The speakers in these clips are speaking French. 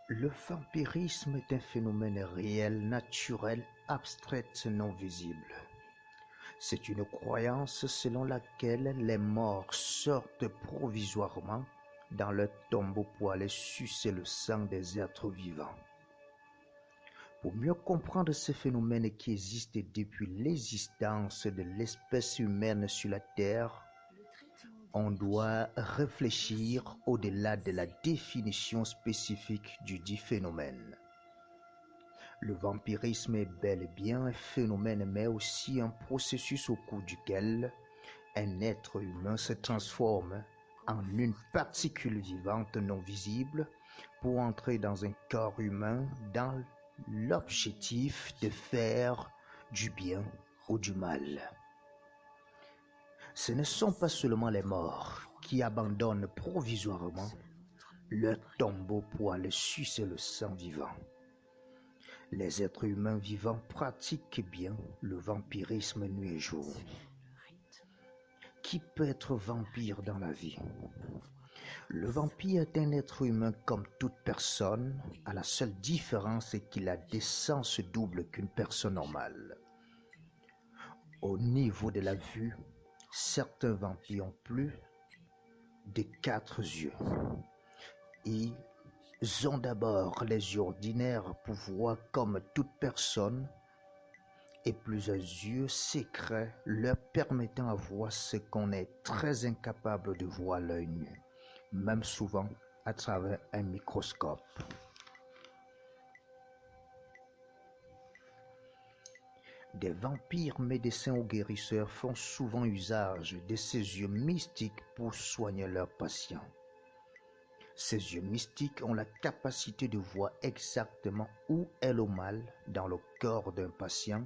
Le vampirisme est un phénomène réel, naturel, abstrait, non visible. C'est une croyance selon laquelle les morts sortent provisoirement dans leur tombeau pour aller sucer le sang des êtres vivants. Pour mieux comprendre ce phénomène qui existe depuis l'existence de l'espèce humaine sur la Terre, on doit réfléchir au-delà de la définition spécifique du dit phénomène. Le vampirisme est bel et bien un phénomène, mais aussi un processus au cours duquel un être humain se transforme en une particule vivante non visible pour entrer dans un corps humain dans l'objectif de faire du bien ou du mal. Ce ne sont pas seulement les morts qui abandonnent provisoirement leur tombeau pour aller sucer le sang vivant. Les êtres humains vivants pratiquent bien le vampirisme nuit et jour. Qui peut être vampire dans la vie? Le vampire est un être humain comme toute personne, à la seule différence est qu'il a des sens doubles qu'une personne normale. Au niveau de la vue, certains vampires ont plus de 4 yeux. Ils ont d'abord les yeux ordinaires pour voir comme toute personne et plusieurs yeux secrets leur permettant à voir ce qu'on est très incapable de voir à l'œil nu, même souvent à travers un microscope. Des vampires médecins ou guérisseurs font souvent usage de ces yeux mystiques pour soigner leurs patients. Ces yeux mystiques ont la capacité de voir exactement où est le mal dans le corps d'un patient,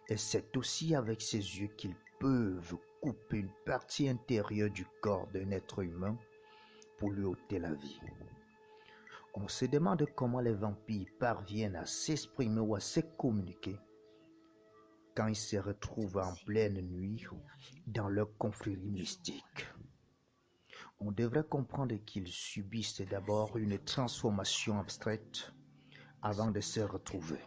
et c'est aussi avec ces yeux qu'ils peuvent couper une partie intérieure du corps d'un être humain pour lui ôter la vie. On se demande comment les vampires parviennent à s'exprimer ou à se communiquer quand ils se retrouvent en pleine nuit dans leur confrérie mystique. On devrait comprendre qu'ils subissent d'abord une transformation abstraite avant de se retrouver,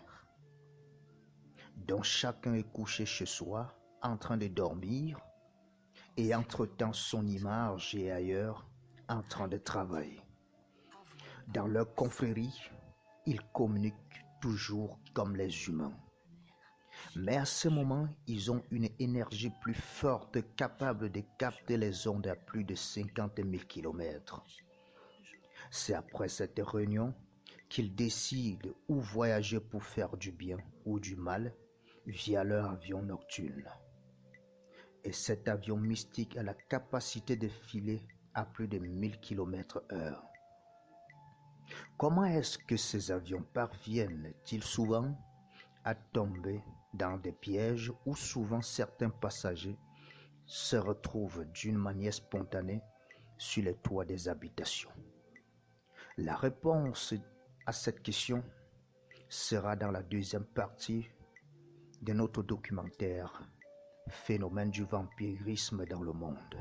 dont chacun est couché chez soi en train de dormir et entre-temps son image est ailleurs en train de travailler. Dans leur confrérie, ils communiquent toujours comme les humains. Mais à ce moment, ils ont une énergie plus forte capable de capter les ondes à plus de 50 000 km. C'est après cette réunion qu'ils décident où voyager pour faire du bien ou du mal via leur avion nocturne. Et cet avion mystique a la capacité de filer à plus de 1000 km/h. Comment est-ce que ces avions parviennent-ils souvent à tomber dans des pièges où souvent certains passagers se retrouvent d'une manière spontanée sur les toits des habitations? La réponse à cette question sera dans la deuxième partie de notre documentaire « Phénomène du vampirisme dans le monde ».